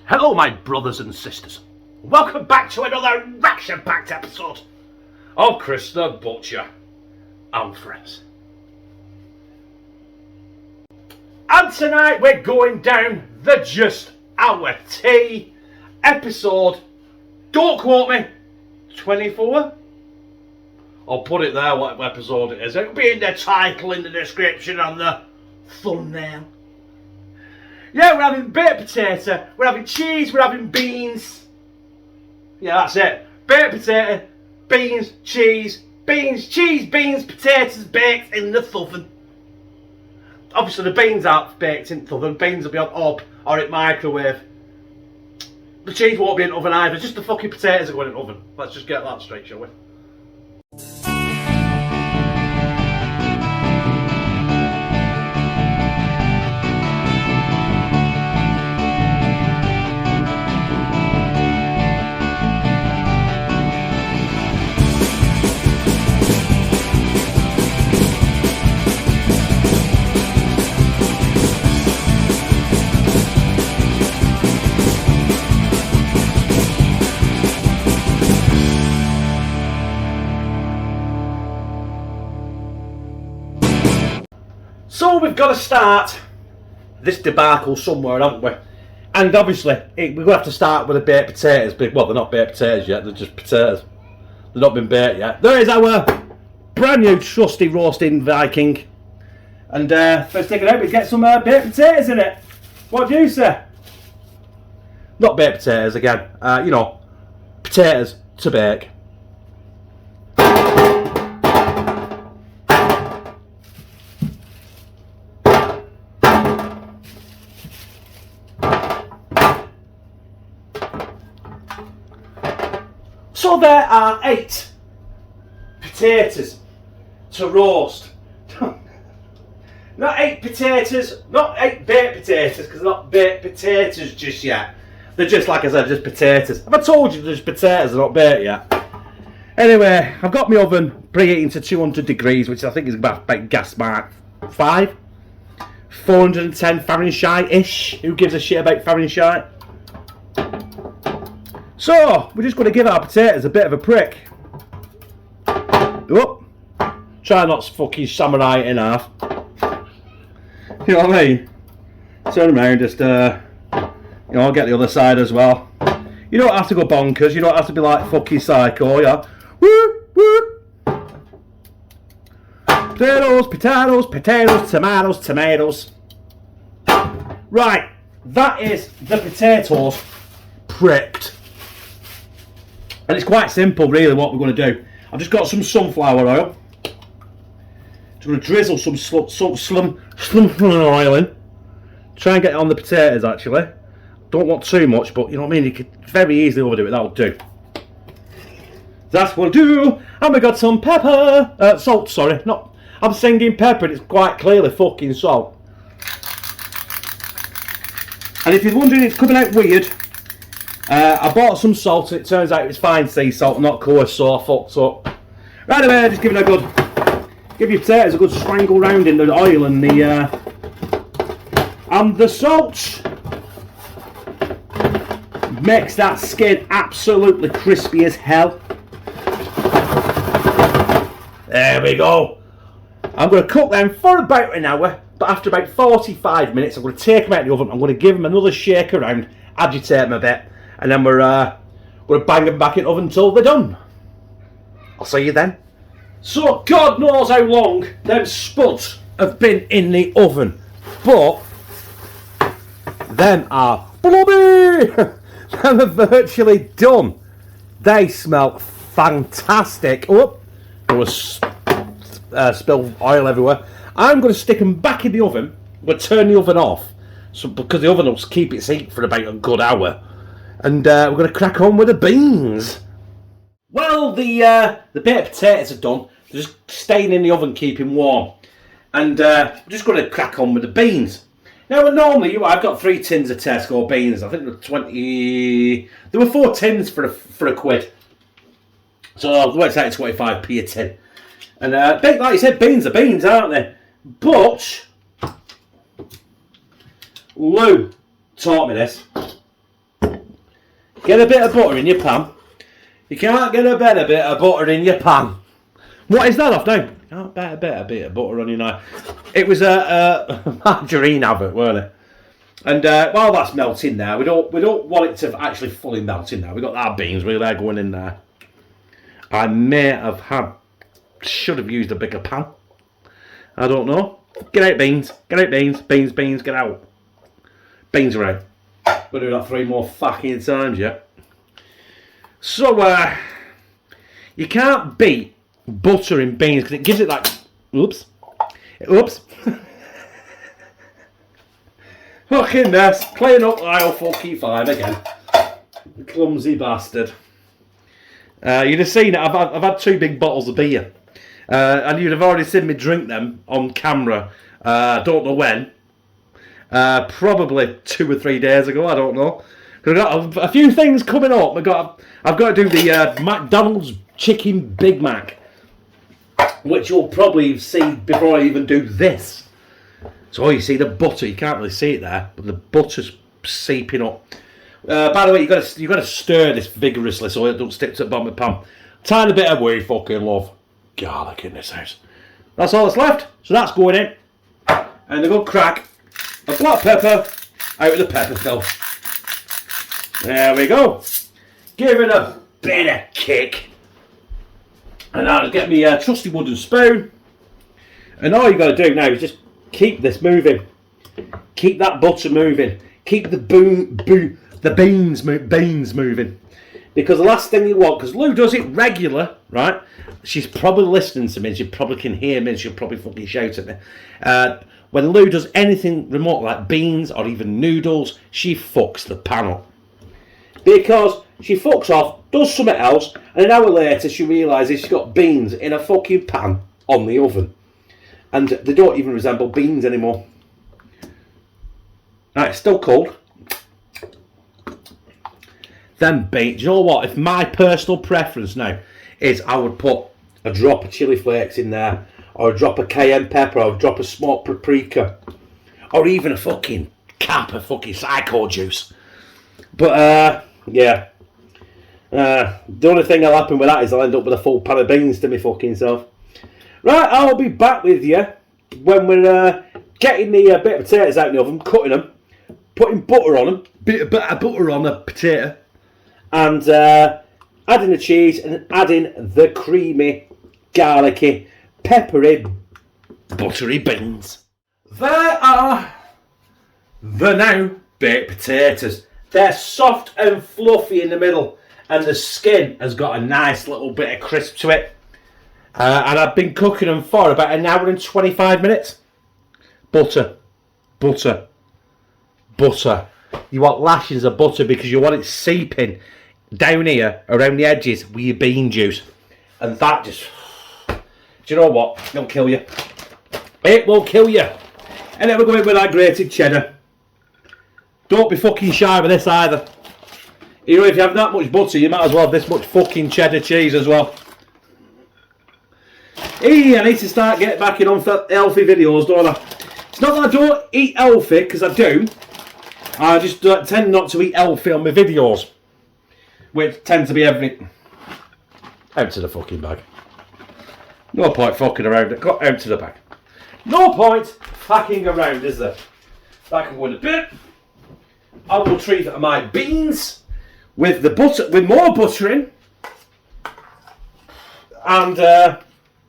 Hello, my brothers and sisters. Welcome back to another action-packed episode of Chris the Butcher and Friends. And tonight we're going down the Just Our Tea episode, don't quote me, 24? I'll put it there, what episode it is. It'll be in the title, in the description, and the thumbnail. Yeah, we're having baked potato, we're having cheese, we're having beans. Yeah, that's it. Baked potato, beans, cheese, beans, potatoes baked in the oven. Obviously the beans aren't baked in the oven, beans will be on hob or in microwave. The cheese won't be in the oven either, just the fucking potatoes are going in the oven. Let's just get that straight, shall we? So we've got to start this debacle somewhere, haven't we? And obviously, we're going to have to start with the baked potatoes. Well, they're not baked potatoes yet, they're just potatoes. They've not been baked yet. There is our brand new trusty roasting Viking. And first thing out, we get some baked potatoes in it. What do you say? Not baked potatoes again, you know, potatoes to bake. So there are 8 potatoes to roast. Not 8 potatoes, not 8 baked potatoes, because they're not baked potatoes just yet. They're just, like I said, just potatoes. Have I told you there's potatoes, they're not baked yet? Anyway, I've got my oven preheating to 200 degrees, which I think is about gas mark 5. 410 Fahrenheit-ish. Who gives a shit about Fahrenheit? So, we're just going to give our potatoes a bit of a prick. Oh, try not to fucking samurai it in half. You know what I mean? Turn around, just, you know, I'll get the other side as well. You don't have to go bonkers, you don't have to be like fucking psycho, yeah? Woo, woo! Potatoes, potatoes, potatoes, tomatoes, tomatoes. Right, that is the potatoes pricked. And it's quite simple, really, what we're going to do. I've just got some sunflower oil. Just going to drizzle some sunflower oil in. Try and get it on the potatoes, actually. Don't want too much, but you know what I mean? You could very easily overdo it. That'll do. That's what we'll do. And we got some pepper. Salt, sorry. Not. I'm singing pepper, and it's quite clearly fucking salt. And if you're wondering, it's coming out weird. I bought some salt and it turns out it's fine sea salt, not coarse, so I fucked up. Right away, just give it a good, give your potatoes a good strangle round in the oil and the salt. Makes that skin absolutely crispy as hell. There we go. I'm going to cook them for about an hour, but after about 45 minutes, I'm going to take them out of the oven. I'm going to give them another shake around, agitate them a bit. And then we're going to bang them back in the oven until they're done. I'll see you then. So God knows how long them spuds have been in the oven. But them are blubby. Them are virtually done. They smell fantastic. Oh, there was spilled oil everywhere. I'm going to stick them back in the oven. I'm going to turn the oven off. So because the oven will keep its heat for about a good hour. And we're going to crack on with the beans. Well, the baked potatoes are done. They're just staying in the oven, keeping warm. And we're just going to crack on with the beans. Now, normally, I've got 3 tins of Tesco beans. I think there were 20... There were 4 tins for a quid. So, it works out at 25p a tin. And, like you said, beans are beans, aren't they? But... Lou taught me this. get a bit of butter in your pan. You can't get a better bit of butter in your pan. What is that off now? You can't get a better bit of butter on your knife. It was a margarine advert, weren't it? And while that's melting now, we don't want it to actually fully melt in there. We got our beans, they're going in there. I may have should have used a bigger pan. I don't know. Get out beans, beans, get out. Beans are out. We'll do that 3 more fucking times, yeah. So you can't beat butter in beans because it gives it like, oops. Fucking mess. Playing up aisle fucking 5 again. Clumsy bastard. You'd have seen it. I've had 2 big bottles of beer. And you'd have already seen me drink them on camera. I don't know when. Probably 2 or 3 days ago. I don't know. I've got a few things coming up. I've got to do the McDonald's Chicken Big Mac, which you'll probably see before I even do this. So you see the butter, you can't really see it there, but the butter's seeping up. By the way, you've got to stir this vigorously so it don't stick to the bottom of the pan. Tiny bit of we fucking love garlic in this house. That's all that's left, so that's going in. And a good crack of black pepper out of the pepper fill. There we go. Give it a bit of kick. And I'll get me a trusty wooden spoon. And all you got to do now is just keep this moving. Keep that butter moving. Keep the beans moving. Because the last thing you want, because Lou does it regular, right? She's probably listening to me. She probably can hear me and she'll probably fucking shout at me. When Lou does anything remote like beans or even noodles, she fucks the pan up. Because she fucks off, does something else, and an hour later she realises she's got beans in a fucking pan on the oven. And they don't even resemble beans anymore. Right, it's still cold. Then beans, you know what? If my personal preference now is I would put a drop of chili flakes in there, or a drop of cayenne pepper, or a drop of smoked paprika, or even a fucking cap of fucking psycho juice. But, yeah. The only thing that'll happen with that is I'll end up with a full pan of beans to me fucking self. Right, I'll be back with you when we're getting the bit of potatoes out of the oven, cutting them, putting butter on them, bit of butter on a potato, and adding the cheese and adding the creamy, garlicky, peppery, buttery beans. There are the now baked potatoes. They're soft and fluffy in the middle, and the skin has got a nice little bit of crisp to it. And I've been cooking them for about an hour and 25 minutes. Butter. You want lashings of butter because you want it seeping down here around the edges with your bean juice. And that just... Do you know what? It'll kill you. It will kill you. And then we're going with that grated cheddar. Don't be fucking shy with this either. You know, if you have that much butter, you might as well have this much fucking cheddar cheese as well. Hey, I need to start getting back in on healthy videos, don't I? It's not that I don't eat healthy, because I do. I just tend not to eat healthy on my videos. Which tend to be everything. Empty the fucking bag. No point fucking around it. Got empty the bag. No point fucking around, is there? Back and with a bit. I will treat my beans with the butter, with more butter in, and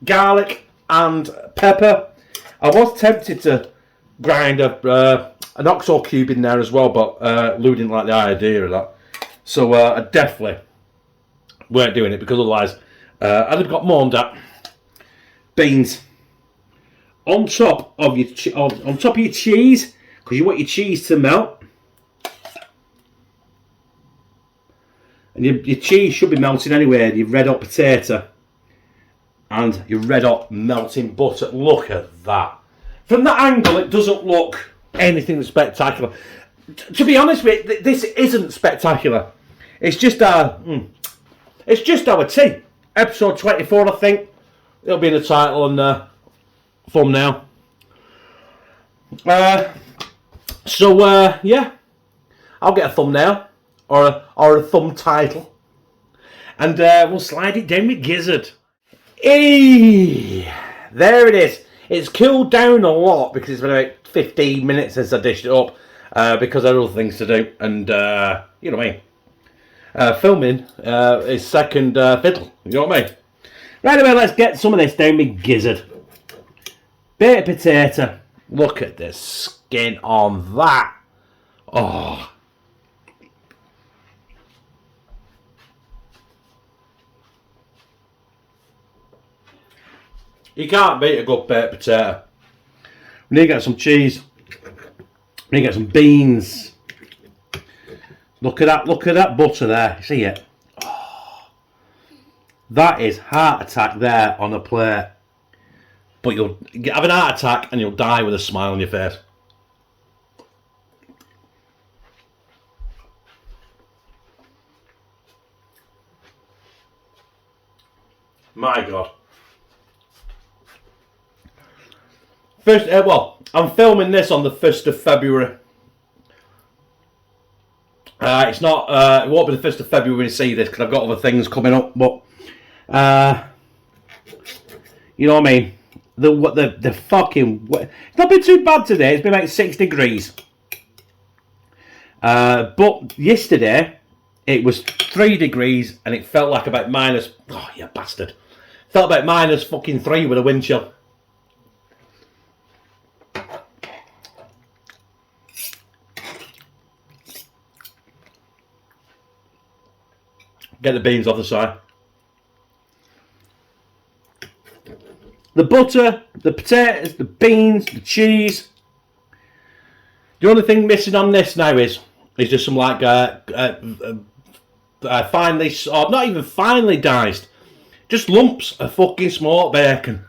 garlic and pepper. I was tempted to grind an oxo cube in there as well, but Lou didn't like the idea of that, so I definitely weren't doing it because otherwise I'd have got moaned at. Beans on top of your cheese, because you want your cheese to melt. And your cheese should be melting anyway, your red hot potato and your red hot melting butter. Look at that. From that angle, it doesn't look anything spectacular. To be honest with you, this isn't spectacular. It's just our tea. Episode 24, I think. It'll be in the title and thumbnail. Yeah. I'll get a thumbnail. or a thumb title. And we'll slide it down with gizzard. Hey, there it is. It's cooled down a lot because it's been about 15 minutes since I dished it up because I had other things to do. And, you know what I mean? Filming is second fiddle. You know what I mean? Right away, let's get some of this down with gizzard. Baked potato. Look at the skin on that. Oh. You can't beat a good baked potato. We need to get some cheese. We need to get some beans. Look at that butter there. See it? Oh. That is heart attack there on a plate. But you'll have an heart attack and you'll die with a smile on your face. My God. First, well, I'm filming this on the 1st of February. It's not. It won't be the 1st of February when you see this because I've got other things coming up. But you know what I mean. The fucking. It's not been too bad today. It's been like 6 degrees. But yesterday it was 3 degrees and it felt like about minus. Oh, you bastard! Felt about minus fucking 3 with a wind chill. Get the beans off the side. The butter, the potatoes, the beans, the cheese. The only thing missing on this now is just some like finely, or not even finely diced, just lumps of fucking smoked bacon.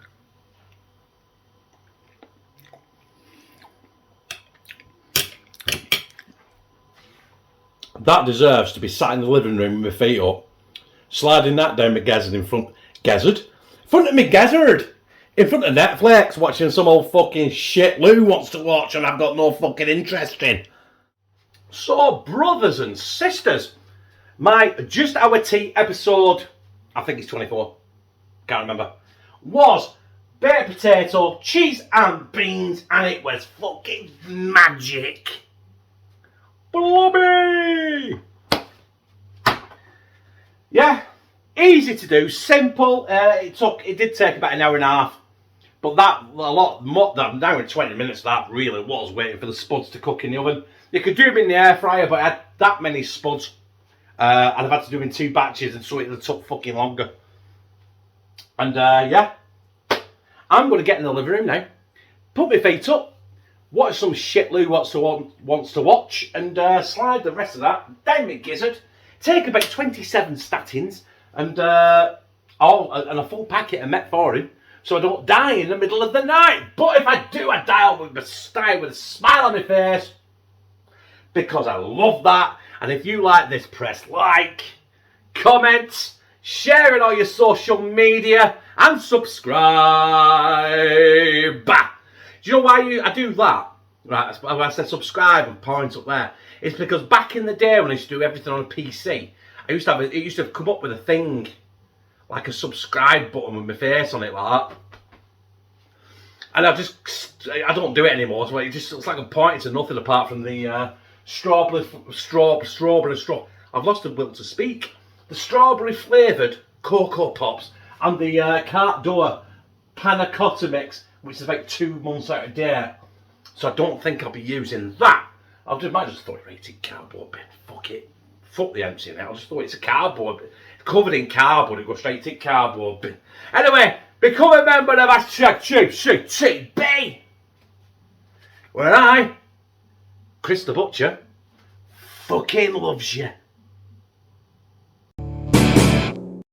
That deserves to be sat in the living room with my feet up, sliding that down my gizzard in front of me gizzard, in front of Netflix, watching some old fucking shit Lou wants to watch and I've got no fucking interest in. So, brothers and sisters, my Just Our Tea episode, I think it's 24, can't remember, was baked potato, cheese and beans, and it was fucking magic. Blobby! Yeah, easy to do, simple. It did take about an hour and a half, but that a lot more than an hour and 20 minutes. That really was waiting for the spuds to cook in the oven. You could do them in the air fryer, but I had that many spuds, and I've had to do them in 2 batches, and so it took fucking longer. And yeah, I'm going to get in the living room now, put my feet up, watch some shit Lou wants to watch, and slide the rest of that down my gizzard. Take about 27 statins and a full packet of metformin, so I don't die in the middle of the night. But if I do, I die with a smile on my face because I love that. And if you like this, press like, comment, share it on your social media, and subscribe. Do you know why I do that? Right, when I said subscribe and point up there, it's because back in the day when I used to do everything on a PC, it used to have come up with a thing, like a subscribe button with my face on it like that. And I don't do it anymore, so it just looks like I'm pointing to nothing apart from the strawberry. I've lost the will to speak. The strawberry flavoured Cocoa Pops and the Carte d'Or Panna Cotta mix, which is about 2 months out of date. So I don't think I'll be using that. Might just throw it right in cardboard bin. Fuck it. Fuck the empty in it. I'll just throw it to cardboard bin. It's covered in cardboard, it goes straight to cardboard bin. Anyway, become a member of #CTB, where I, Chris the Butcher, fucking loves you.